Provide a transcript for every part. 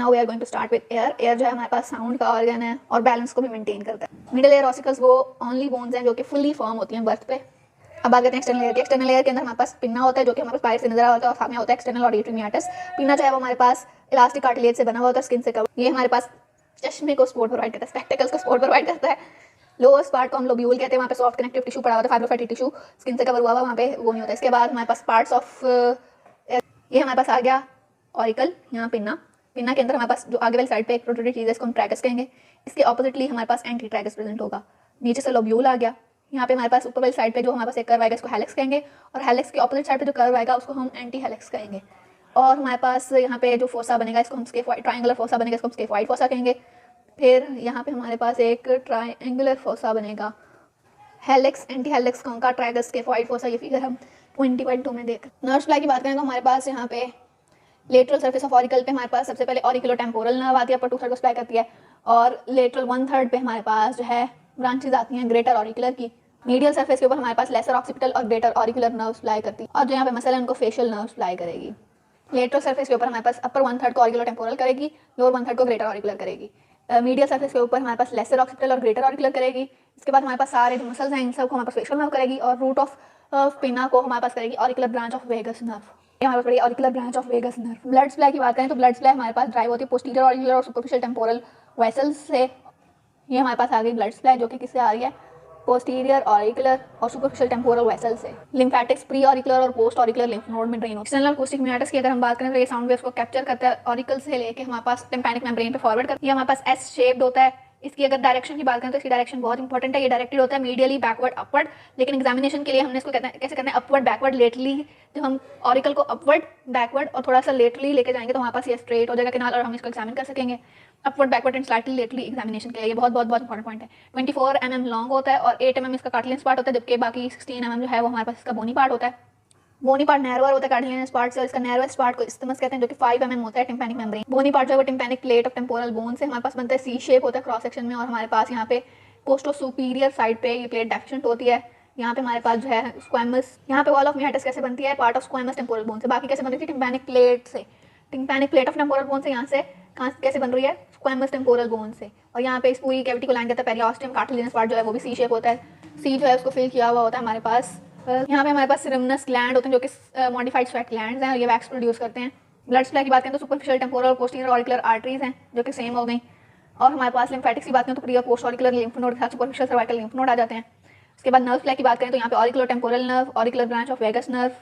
Now we are going to start with air. Air जो है हमारे पास साउंड का ऑर्गन है और बैलेंस को भी मेंटेन करता है। मिडिल एयर ऑसिकल्स वो ओनली बोन्स हैं जो कि फुली फॉर्म होती हैं बर्थ पे। अब बात करते हैं एक्सटर्नल एयर की। एक्सटर्नल एयर के अंदर हमारे पास पिन्ना होता है जो कि हमारे पास बाहर से नजर आता है और सामने होता है एक्सटर्नल ऑडिटरी मियाटस। पिन्ना जो है वो हमारे पास इलास्टिक कार्टिलेज से बना हुआ होता है, स्किन से कवर। ये हमारे पास चश्मे को सपोर्ट प्रोवाइड करता है, स्पेक्टिकल्स को सपोर्ट प्रोवाइड करता है। लोअर्स पार्ट को हम लोब्यूल कहते हैं, वहाँ पे सॉफ्ट कनेक्टिव टिश्यू पड़ा होता है, फाइब्रोफैटी टिश्यू स्किन से कवर हुआ हुआ, वहाँ पे वो नहीं होता। इसके बाद हमारे पास पार्ट्स ऑफ ये हमारे पास आ गया ऑरिकल, यहाँ पिन्ना। पिन्ना के अंदर हमारे पास जो आगे वाली साइड पे एक प्रोट्रूडेड चीज़ है, इसको हम ट्रैगस कहेंगे। इसके ऑपोजिटली हमारे पास एंटी ट्रैगस प्रेजेंट होगा। नीचे से लोब्यूल आ गया। यहाँ पे हमारे पास ऊपर वाली साइड पे जो हमारे पास एक कर्व आएगा इसको हेलिक्स कहेंगे, और हेलिक्स के ऑपोजिट साइड पे जो कर्व आएगा उसको हम एंटी हेलिक्स कहेंगे। और हमारे पास यहाँ पे जो फोसा बनेगा इसको हम स्केफॉइड, ट्रायंगुलर फोसा बनेगा इसको हम स्केफॉइड फोसा कहेंगे। फिर यहाँ पे हमारे पास एक ट्रायंगुलर फोसा बनेगा, हेलिक्स एंटी हेलिक्स का ट्रैगस स्केफॉइड फोसा। ये फिगर हम 20.2 में देख। नर्व सप्लाई की बात करें तो हमारे पास यहाँ पे लेटरल सरफेस ऑफ ऑरिकल पे हमारे पास सबसे पहले ऑरिकुलोटेम्पोरल नर्व आती है, अपर 2/3 को सप्लाई करती है, और लेटरल 1/3 पे हमारे पास जो है ब्रांचेज आती हैं ग्रेटर ऑरिकुलर की। मीडियल सरफेस के ऊपर हमारे पास लेसर ऑक्सीपिटल और ग्रेटर ऑरिकुलर नर्व सप्लाई करती है, और जो यहाँ पे मसल है उनको फेशियल नर्व सप्लाई करेगी। लेटरल सरफेस के ऊपर हमारे पास अपर 1/3 को ऑरिकुलोटेम्पोरल करेगी, लोअर 1/3 को ग्रेटर ऑरिकुलर करेगी। मीडियल सरफेस के ऊपर हमारे पास लेसर ऑक्सीपिटल और ग्रेटर ऑरिकुलर करेगी। इसके बाद हमारे पास सारे जो मसल्स हैं इन सबको हमारे पास फेशियल नर्व करेगी, और रूट ऑफ पिना को हमारे पास करेगी auricular branch of vagus nerve. हमारे पास पड़ी auricular branch of vagus nerve. Blood supply की बात करें तो ब्लड सप्लाई हमारे पास ड्राइव होती है पोस्टीरियर ऑरिकुलर और सुपरफिशियल टेम्पोरल वेसल्स से। ये हमारे पास आ गई ब्लड सप्लाई जो कि किससे आ रही है, पोस्टीरियर ऑरिकुलर और सुपरफिशियल टेम्पोरल वेसल से। लिम्फेटिक्स प्री ऑरिकुलर और पोस्ट ऑरिकुलर लिम्फ नोड में ड्रेन होती है। एक्सटर्नल अकॉस्टिक मियाटस की अगर हम बात करें तो ये साउंड वेव्स को कैप्चर करता है ऑरिकल से लेके हमारे पास टिम्पैनिक मेम्ब्रेन पे फॉरवर्ड करती है। हमारे पास एस शेप्ड होता है। इसकी अगर डायरेक्शन की बात करें तो इसकी डायरेक्शन बहुत इंपॉर्टेंट है। ये डायरेक्टेड होता है मीडियली बैकवर्ड अपवर्ड, लेकिन एग्जामिनेशन के लिए हमने इसको कैसे करना है, अपवर्ड बैकवर्ड लेटरली। जब हम ऑरिकल को अपवर्ड बैकवर्ड और थोड़ा सा लेटरली लेके जाएंगे तो हमारे पास ये स्ट्रेट हो जाएगा किनाल और हम इसको एग्जामिन कर सकेंगे। Upward backward and slightly laterally examination के लिए ये बहुत बहुत बहुत इंपॉर्टेंट पॉइंट है। 24 mm लॉन्ग होता है और 8 mm इसका कार्टिलेज पार्ट होता है, जबकि बाकी 16 mm जो है वो हमारे पास इसका बोनी पार्ट होता है। बोनी पार्ट नैरोअर होता है कार्टिलेज पार्ट से, और इसका नैरोएस्ट पार्ट को इस्टमस कहते हैं जो कि 5 mm होता है टिम्पैनिक मेम्ब्रेन। बोनी पार्ट जो है वो tympanic plate of temporal bone से हमारे पास बनता है, सी शेप होता है क्रॉस सेक्शन में, और हमारे पास यहाँ पे कोस्टो सुपीरियर साइड पे ये प्लेट डेफिशिएंट होती है। यहाँ पे हमारे पास जो है स्क्वैमस, यहाँ पे वॉल ऑफ मियाटस कैसे बनती है, part of squamous temporal bone से। बाकी कैसे बनती है, टिम्पैनिक प्लेट से, tympanic plate of temporal bone से। यहाँ से कैसे बन रही है, स्क्वैमस टेम्पोरल बोन से। और यहाँ पे इस पूरी कैविटी को लाइन करता है पेरिओस्टियम। कार्टिलेजिनस पार्ट जो है वो भी सी शेप होता है, सी जो है उसको फिल किया हुआ होता है हमारे पास। यहाँ पे हमारे पास सिरमनस ग्लैंड होते हैं जो कि मॉडिफाइड स्वेट ग्लैंड्स हैं, और ये वैक्स प्रोड्यूस करते हैं। ब्लड सप्लाई की बात करें तो सुपरफिशियल टेम्पोरल और पोस्टीरियर ऑरिकुलर आर्टरीज हैं जो कि सेम हो गई। और हमारे पास लिम्फेटिक्स की बात करें तो प्री और post auricular lymph node, superficial cervical lymph node आ जाते हैं। उसके बाद नर्व सप्लाई की बात करें तो यहाँ पे auricular temporal nerve, auricular branch of vagus nerve,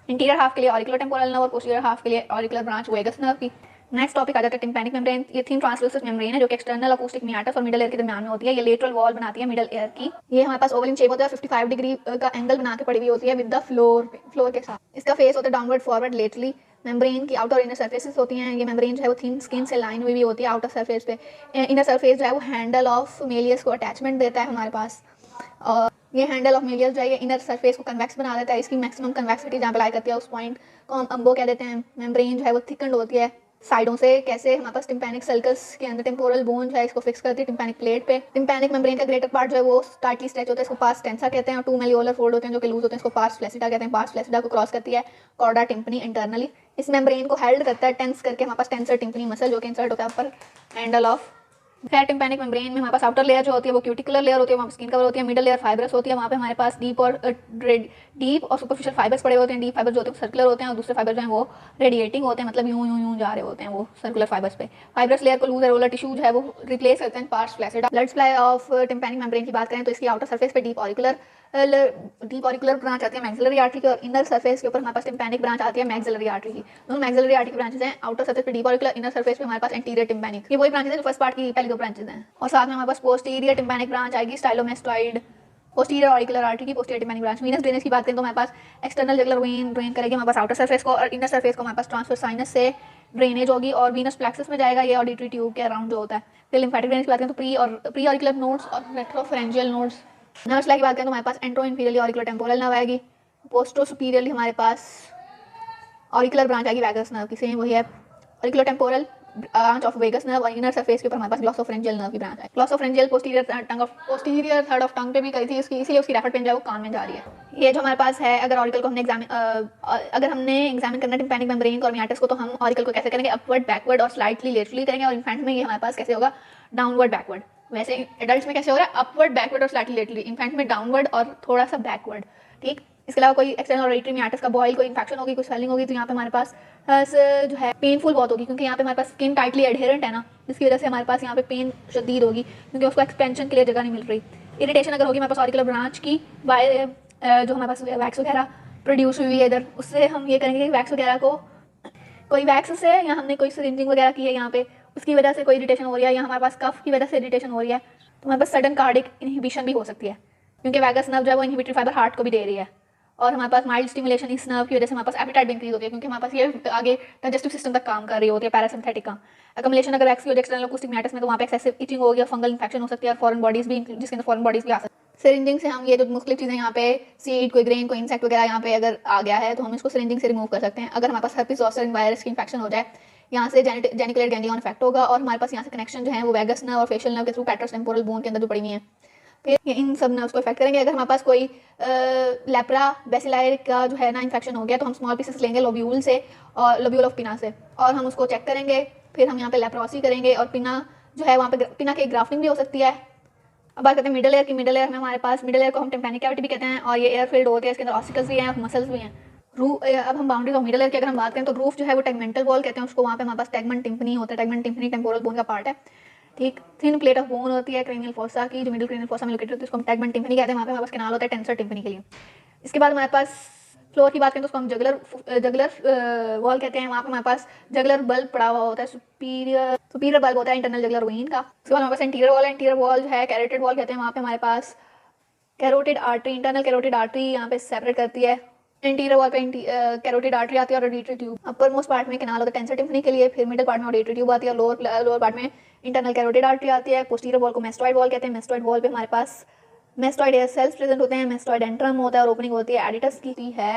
interior half के लिए ऑरिकुलर टेम्पोरल नर्व और पोस्टीरियर हाफ के लिए ऑरिकुलर ब्रांच वेगस नर्व की। नेक्स्ट टॉपिक आ जाता है टिम्पैनिक मेम्ब्रेन। ये थीन ट्रांसलूसेंट मेम्ब्रेन है जो कि एक्सटर्नल अकॉस्टिक मियाटस और मिडल एयर के दरमियान में होती है। ये लेटरल वॉल बनाती है मिडल एयर की। ये हमारे पास ओवल इन शेप होता है, 55 डिग्री का एंगल बना के पड़ी हुई होती है विद द फ्लोर के साथ। इसका फेस होता है डाउनवर्ड फॉरवर्ड लेटरली। मेम्ब्रेन की आउटर और इनर सरफेसेस होती हैं। ये मेम्ब्रेन जो है वो थीन स्किन से लाइन हुई भी होती है आउटर सरफेस पे। इनर सरफेस जो है वो हैंडल ऑफ मेलियस को अटैचमेंट देता है हमारे पास, और ये हैंडल ऑफ मेलियस जो है ये इनर सरफेस को कन्वेक्स बना देता है। इसकी मैक्सिमम कन्वेक्सिटी जहाँ पे लाई करती है उस पॉइंट को हम अम्बो कह देते हैं। मेम्ब्रेन जो है वो थिकन्ड होती है साइडों से। कैसे, हमारे पास टिम्पैनिक सर्कल्स के अंदर टेम्पोरल बोन जो है इसको फिक्स करती है टिम्पैनिक प्लेट पे। टिम्पैनिक मेम्ब्रेन का ग्रेटर पार्ट जो है वो टाइटली स्ट्रेच होता है, इसको पार्स टेंसा कहते हैं, और 2 मेलियोलर फोल्ड होते हैं जो कि लूज होते हैं, इसको पार्स फ्लैसिडा कहते हैं। पार्स फ्लैसिडा को क्रॉस करती है कॉर्डा टिम्पनी इंटरनली। इस मेम्ब्रेन को हेल्ड करता है टेंस करके हमारे पास टेंसर टिम्पनी मसल जो कि इंसर्ट होता है अपर हैंडल ऑफ। खैर टिम्पैनिक मेम्ब्रेन में हमारे पास आउटर लेयर जो होती है वो क्यूटिकुलर लेयर होती है, वहाँ स्किन कवर होती है। मिडल लेयर फाइब्रस होती है, वहाँ पे हमारे पास डीप और सुपरफिशियल फाइबर्स पड़े होते हैं। डीप फाइबर्स जो होते हैं सर्कुलर होते हैं, और दूसरे फाइबर जो हैं वो रेडिएटिंग होते हैं, मतलब यूं यूं यूं जा रहे होते हैं वो सर्कुलर फाइबर्स पे। फाइब्रस लेयर को लूज रोलर टिश्यू जो है वो रिप्लेस करते हैं pars flaccida. Blood supply of tympanic membrane की बात करें तो इसकी आउटर सरफेस पे डीप ऑरिकुलर ब्रांच आती है मैक्सिलरी आर्टरी की, और इनर सरफेस के ऊपर हमारे पास टिम्पैनिक ब्रांच आती है मैक्सिलरी आर्टरी की। दोनों मैक्सिलरी आर्टरी की ब्रांचेस हैं। आउटर सरफेस पे डीप ऑरिकुलर, इनर सरफेस पे हमारे पास एंटीरियर टिम्पैनिक। ये वही ब्रांचेस हैं जो फर्स्ट पार्ट की पहली दो ब्रांचेस हैं। और साथ में हमारे पास पोस्टीरियर टिम्पैनिक ब्रांच आएगी स्टाइलोमेस्टॉइड। पोस्टीरियर ऑरिकुलर आर्टरी की posterior tympanic branch. Venus drainage की बात करें तो हमारे पास एक्सटर्नल जुगुलर वेन ड्रेन करेगी हमारे पास आउटर सरफेस को, और इनर सरफेस को हमारे पास ट्रांसफर साइनस से ड्रेनेज होगी और वीनस प्लेक्सस में जाएगा, ये ऑडिटरी ट्यूब के अराउंड जो होता है। फिर लिम्फेटिक ड्रेनेज की बात करें तो प्री ऑरिकुलर नोड्स और रेट्रोफरेंजियल नोड्स। नर्व सप्लाई की बात करें तो हमारे पास antero inferiorly auricular temporal nerve आएगी। पोस्टो सुपीरियरली हमारे पास ऑरिकुलर ब्रांच आएगी वैगस नर्व की, सेम वही है। Auricular temporal branch of vagus nerve और इनर सरफेस के ऊपर हमारे पास ग्लॉसोफरेंजियल नर्व की ब्रांच है। Glossopharyngeal posterior third of tongue पे भी गई थी इसकी, इसीलिए उसकी रेफर पेन जो है वो कान में जा रही है। ये जो हमारे पास है, अगर ऑरिकल को हमने अगर हमने एग्जामिन करना टिम्पैनिक मेम्ब्रेन और मियाटिस को, तो हम ऑरिकल को कैसे करेंगे, अपवर्ड बैकवर्ड और स्लाइटली लेटरली करेंगे। और इन्फेंट में ये हमारे पास कैसे होगा, डाउनवर्ड बैकवर्ड। वैसे एडल्ट्स में कैसे हो रहा है, अपवर्ड बैकवर्ड और स्लाइटली लेटरली, इन्फेंट में डाउनवर्ड और थोड़ा सा बैकवर्ड। ठीक, इसके अलावा कोई एक्सटर्नल ऑडिटरी मियाटिस का बॉयल, कोई इन्फेक्शन होगी, कोई स्वेलिंग होगी, तो यहाँ पे हमारे पास जो है पेनफुल बहुत होगी, क्योंकि यहाँ पे हमारे पास स्किन टाइटली एडहेरेंट है ना, जिसकी वजह से हमारे पास यहाँ पे पेन शदीद होगी, क्योंकि उसको एक्सपेंशन के लिए जगह नहीं मिल रही। इरिटेशन अगर होगी हमारे पास ऑरिकुलर ब्रांच की जो हमारे पास वैक्स वगैरह प्रोड्यूस हुई है इधर, उससे हम ये करेंगे कि वैक्स वगैरह को, कोई वैक्स से या हमने कोई सिरिंजिंग वगैरह की है यहाँ पे, उसकी वजह से कोई इरिटेशन हो रही है, या हमारे पास कफ की वजह से इरिटेशन हो रही है, तो हमारे पास सडन कार्डिक इनहिबिशन भी हो सकती है, क्योंकि वैगस नर्व जो है वो इनहिबिटरी फाइबर हार्ट को भी दे रही है। और हमारे पास माइल्ड स्टिमुलेशन इस नर्व की वजह से हमारे पास एपिटाइट भी इंक्रीज होती है, क्योंकि हमारे पास ये आगे डाइजेस्टिव सिस्टम तक काम कर रही होती है, पैरासिम्पैथिक का अकमुलेशन अगर वैक्स की वजह एक्सटर्नल अकूस्टिक मैटर्स में, तो वहाँ पे एक्सेसिव इचिंग होगी, फंगल इन्फेक्शन हो सकती है, और फॉरेन बॉडीज भी, जिसके अंदर फॉरेन बॉडीज भी आ सकती है। सिरिंजिंग से हम ये जो मुख्तलिफ चीज़ें यहाँ पे सीड, कोई ग्रेन, कोई इंसेक्ट वगैरह यहाँ पे अगर आ गया है, तो हम इसको सिरिंजिंग से रिमूव कर सकते हैं। अगर हमारे पास हर्पिस ज़ोस्टर वायरस की इन्फेक्शन हो जाए, यहाँ से जेनिकुलर गैंग्लियन इफेक्ट होगा, और हमारे पास यहाँ से कनेक्शन जो है वो वैगस नर्व और फेशियल नर्व के थ्रू पेट्रस टेम्पोरल बोन के अंदर जो पड़ी हुई है, फिर इन सब नर्व्स को इफेक्ट करेंगे। अगर हमारे पास कोई लेप्रा बेसिलाई का जो है ना इन्फेक्शन हो गया, तो हम स्मॉल पीसेस लेंगे लोब्यूल से, और लोब्यूल ऑफ पिना से, और हम उसको चेक करेंगे। फिर हम यहाँ पे लेप्रोसी करेंगे, और पिना जो है वहाँ पे पिना की ग्राफ्टिंग भी हो सकती है। अब बात करते हैं मिडल एयर की। मिडल एयर में हमारे पास, मिडल एयर को हम टिम्पैनिक कैविटी भी कहते हैं, और ये एयर फील्ड होते हैं, इसके अंदर ऑसिकल्स भी हैं और मसल्स भी हैं। अब हम बाउंड्रीज ऑफ मिडल एयर की अगर हम बात करें, तो रूफ जो है वो टेगमेंटल वॉल कहते हैं उसको, वहाँ पे हमारे पास टेगमेंट टिम्पनी होता है, टेगमेंट टिम्पनी टेम्पोरल बोन का पार्ट है। ठीक, थिन प्लेट ऑफ बोन होती है क्रेनियल फोसा की, जो मिडिल क्रेनियल फोसा में लोकेटेड होती है, उसको हम टेगमेंट टिम्पनी कहते हैं। वहाँ पे हमारे पास कैनाल होता है टेंसर टिम्पनी के लिए। इसके बाद हमारे पास फ्लोर की बात करें तो उसको हम जगलर वॉल कहते हैं। वहाँ पे हमारे पास जगलर बल्ब पड़ा हुआ होता है, सुपीरियर बल्ब होता है इंटरनल जगलर वेन का। उसके बाद हमारे पास इंटीरियर वॉल है, इंटीरियर वॉल जो है कैरोटिड वॉल कहते हैं। वहाँ पे हमारे पास carotid artery, internal carotid artery यहाँ पे सेपरेट करती है। इंटीरियर वॉल पे कैरोटिड आर्टरी आती है और auditory tube. Upper most part में कैनाल होता है टेंसर टिम्पनी के लिए, फिर मिडिल पार्ट में ऑडिटरी ट्यूब आती है, और लोअर पार्ट में इंटरनल कैरोटिड आर्टरी आती है। पोस्टीरियर वॉल को मेस्टॉइड वॉल कहते हैं। मेस्टॉइड वॉल पे हमारे पास मेस्टॉइड एयर सेल्स प्रेजेंट होते हैं, मेस्टॉइड एंट्रम होता है और ओपनिंग होती है एडिटस की है।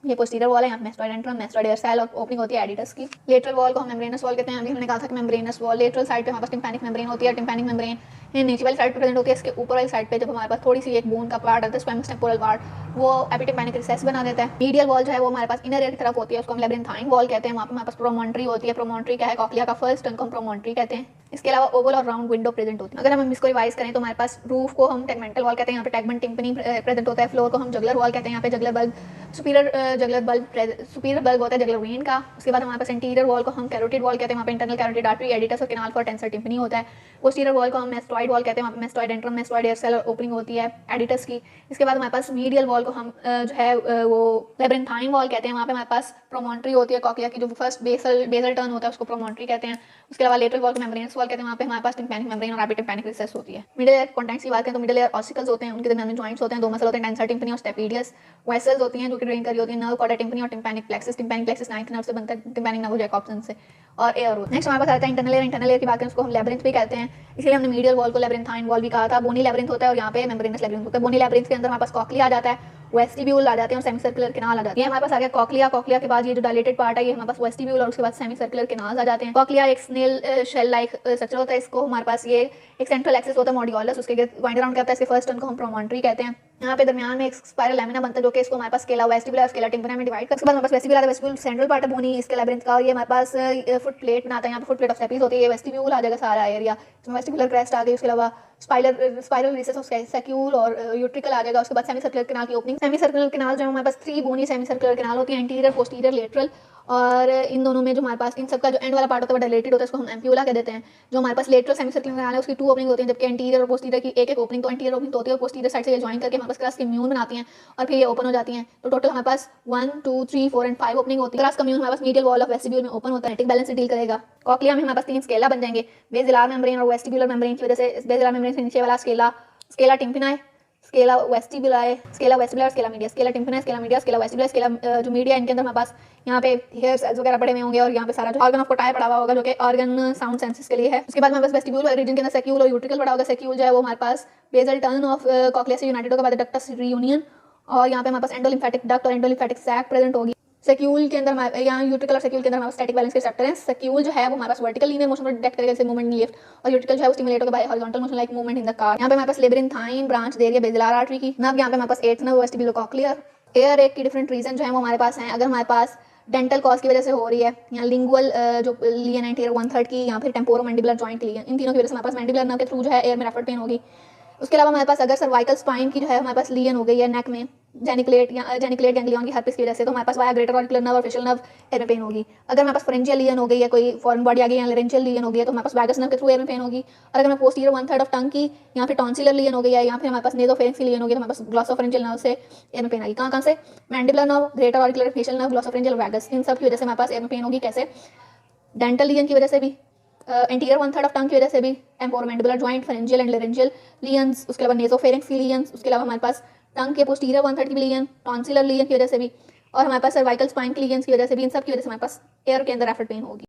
ये पोस्टीरियर वॉल है, यहाँ mastoid antrum, mastoid air cell और ओपनिंग होती है एडिटस की। लेटरल वॉल को हम मेम्ब्रेनस वॉल कहते हैं। अभी हमने कहा था कि मेम्ब्रेनस वॉल लेटरल साइड पे हमारे पास टिम्पैनिक मेम्ब्रेन होती है। टिम्पैनिक मेम्ब्रेन नीचे वाली साइड पे प्रेजेंट होती है। इसके ऊपर वाली साइड पे जब हमारे पास थोड़ी सी एक बोन का पार्ट आता है, स्क्वैमस टेम्पोरल पार्ट, वो एपिटिम्पैनिक रिसेस बना देता है। मीडियल वॉल जो है वो हमारे पास इनर एयर की तरफ होती है, उसको हम लेब्रिंथाइन वॉल कहते हैं। वहाँ पे हमारे पास प्रोमोन्ट्री होती है। प्रोमोन्ट्री क्या है, कॉक्लिया का फर्स्ट टर्न को हम प्रोमोन्ट्री कहते हैं। इसके अलावा ओवल और राउंड विंडो प्रेजेंट होती है। अगर हम इसको रिवाइज करें तो हमारे पास रूफ को हम टेगमेंटल वॉल कहते हैं, यहाँ पे टेगमेंट टिम्पनी प्रेजेंट होता है। फ्लोर को हम जगलर वॉल कहते हैं, यहाँ पे जगलर बल्ब, सुपीरियर बल्ब होता है जगलर वेन का। उसके बाद हमारे पास इंटीरियर वॉल को हम कैरोटिड वॉल कहते हैं, वहाँ पे इंटरनल कैरोटिड आर्टरी, एडिटस और कैनाल फॉर टेंसर टिम्पनी होता है। पोस्टीरियर वॉल को हम मेस्टॉइड वॉल कहते हैं, वहाँ पे mastoid antrum, mastoid air cell और ओपनिंग होती है एडिटस की। इसके बाद हमारे पास मीडियल वॉल को हम जो है वो लेब्रिंथाइन वॉल कहते हैं। वहाँ पे हमारे पास प्रोमोन्ट्री होती है, कॉक्लिया की जो फर्स्ट बेसल टर्न होता है उसको प्रोमोन्ट्री कहते हैं। उसके अलावा लेटरल वॉल को मेम्ब्रेनस वॉल कहते हैं, वहाँ पे हमारे पास टिम्पैनिक मेम्ब्रेन और एपिटिम्पैनिक रिसेस होती है। मिडिल एयर कॉन्टेक्ट्स की बात करें तो मिडिल एयर ऑसिकल्स होते हैं, उनके दरमियान में जॉइंट्स होते हैं, दो मसल होते हैं, टेंसर टिम्पनी और स्टेपीडियस। वेसल्स होती हैं जो कि ड्रेन करी होती है, नर्व कॉर्डा टिम्पनी और tympanic plexus. Tympanic plexus ninth nerve से बनता है, टिम्पैनिक नर्व जैकॉब्सन से, और एयर होता है। नेक्स्ट हमारे पास आता है इंटरनल एयर। इंटरनल एयर की बात करें उसको हम लेब्रिंथ भी कहते हैं, इसलिए हमने मीडियल वॉल को लेब्रिंथाइन वॉल भी कहा था। बोनी लेब्रिंथ होता है और यहाँ पे मेम्ब्रेनस लेब्रिंथ होता है। बोनी लेब्रिंथ के अंदर हमारे पास कॉक्लिया आ जाता है, वेस्टिब्यूल आ जाते हैं और सेमी सर्कुलर कैनाल आ जाती है। हमारे पास आ गया कॉक्लिया। कॉक्लिया के बाद ये जो डायलेटेड पार्ट है ये हमारे पास वेस्टिब्यूल और उसके बाद सेमी सर्कुलर कैनाल्स आ जाते हैं। कॉक्लिया एक स्नेल शेल लाइक स्ट्रक्चर होता है। इसको हमारे पास ये एक सेंट्रल एक्सिस होता है मॉड्यूलस, उसके वाइंड अराउंड करता है। इसके फर्स्ट टर्न को हम प्रोमोन्ट्री कहते हैं। यहाँ पे दरमियान में एक स्पाइरल लैमिना बनता है जो कि इसको हमारे पास स्केला वेस्टिबुलर स्केला टिम्पना में डिवाइड कर। उसके बाद हमारे पास वेस्टिब्यूल आता है। वेस्टिब्यूल सेंट्रल पार्ट है बोनी इसके लेब्रिंथ का, और ये हमारे पास फुट प्लेट बनाता है। यहाँ पे फुट प्लेट ऑफ सेपीज होती है। ये वेस्टिब्यूल आ जाएगा सारा एरिया, इसमें वेस्टिबुलर क्रेस्ट आ गई। उसके अलावा स्पाइरल रिसेस ऑफ सैक्यूल और यूट्रिकल आ जाएगा। उसके बाद सेमी सर्कुलर कैनाल की ओपनिंग। सेमी सर्कुलर कैनाल जो है हमारे पास 3 बोनी सेमी सर्कुलर कैनाल होती है, इंटीरियर, पोस्टीरियर, लेटरल, और इन दोनों में जो हमारे पास इन सबका जो एंड वाला पार्ट होता है वो डायलेटेड होता है, इसको हम एम्प्यूला कह देते हैं। जो हमारे पास लेटरल सेमी सर्कुलर कैनाल है उसकी 2 ओपनिंग होती हैं, जबकि इंटीरियर और पोस्टीरियर की एक ओपनिंग। तो इंटीरियर ओपनिंग होती है और पोस्टीरियर साइड से ये ज्वाइन करके हमारे पास क्रस्ट कम्यून बनाती हैं और फिर ये ओपन हो जाती हैं। तो टोटल हमारे पास 1 2 3 4 एंड 5 ओपनिंग होती है। क्रस्ट कम्यून हमारे पास मीडियल वॉल ऑफ वेस्टिब्यूल में ओपन होता है, बैलेंस से डील करेगा। कॉक्लिया में हमारे पास 3 स्केला बन जाएंगे, बेसिलर मेम्ब्रेन और वेस्टिब्यूलर मेम्ब्रेन की वजह से। बेसिलर मेम्ब्रेन से नीचे वाला scala tympani, scala vestibuli, scala vestibular, scala media, scala tympani, scala media, scala vestibular, scala जो मीडिया, इनके अंदर हमारे पास यहाँ पे हेयर सेल्स वगैरह पड़े हुए होंगे और यहाँ पे सारा जो ऑर्गन ऑफ कोटाई पड़ा हुआ होगा जो कि ऑर्गन साउंड सेंसेस के लिए है। उसके बाद हमारे पास वेस्टिब्यूल रीजन के अंदर सैक्यूल और यूट्रिकल पड़ा होगा। सैक्यूल जो है वो हमारे पास बेसल टर्न ऑफ कॉक्लिया से यूनाइटेड होगा बाय द डक्टस रियूनियन, और यहाँ पे हमारे पास एंडोलिम्फेटिक डक्ट और एंडोलिम्फेटिक सैक प्रेजेंट होगी। सेक्यूल के अंदर यहाँ यूट्रिकल और सेक्यूल के अंदर हमारे स्टैटिक बैलेंस के रिसेप्टर हैं। सेक्यूल जो है वो हमारे पास वर्टिकल लीनियर मोशन को डिटेक्ट करेगा, जैसे मूवमेंट इन लिफ्ट, और यूट्रिकल जो है वो स्टिमुलेट होगा bye horizontal motion like movement in the car. यहाँ पे हमारे पास लेबिरिंथाइन ब्रांच दे रही है बेसिलर आर्टरी की। नर्व यहाँ पे हमारे पास एट्थ नर्व वेस्टिबुलोकॉक्लियर। एयर एक की डिफरेंट रीजन जो है वो हमारे पास हैं। अगर हमारे पास डेंटल कॉज की वजह से हो रही है, या लिंगुअल जो लियन एंटीरियर 1/3 की, या फिर टेम्पोरोमैंडिबुलर जॉइंट लियन, इन तीनों की वजह से हमारे पास मैंडिबुलर नर्व के थ्रू जो है एयर में रैपिड पेन होगी। उसके अलावा हमारे पास अगर सर्वाइकल स्पाइन की जो है हमारे पास लियन हो गई है नेक में, जेनिकुलेट गैंग्लियन की हर्पिस की वजह से, तो हमारे पास वाया ग्रेटर ऑरिकुलर नर्व और फेशियल नर्व एयर में पेन होगी। अगर हमारे पास फरेंजियल लियन हो गई है, कोई फॉरेन बॉडी आ गई है, लेरेंजियल लियन हो गई है, तो हमारे पास वैगस नर्व के थ्रू एयर में पेन होगी। और अगर हमें पोस्टीरियर 1/3 ऑफ टंग की, या फिर टॉन्सिलर लियन हो गई है, या फिर हमारे पास नेसोफेरेंक्स लियन हो गई है, तो हमारे पास ग्लॉसोफरेंजियल नर्व से एयर में पेन आएगी। कहाँ से? Mandibular nerve, greater auricular, facial nerve, glossopharyngeal, vagus, इन सब की वजह से हमारे पास एयर में पेन होगी। कैसे? डेंटल लियन की वजह से भी, एंटीरियर 1/3 ऑफ टंग की वजह से भी, temporomandibular joint, pharyngeal and laryngeal lesions, उसके अलावा नेसोफेरेंक्स की लियंस, उसके अलावा हमारे पास टंग के पोस्टीरियर 1/3 की लियन, टॉन्सिलर लियन की वजह से भी, और हमारे पास सर्वाइकल स्पाइन की लियंस की वजह से भी, इन सब की वजह से हमारे पास एयर के अंदर रैपिड पेन होगी।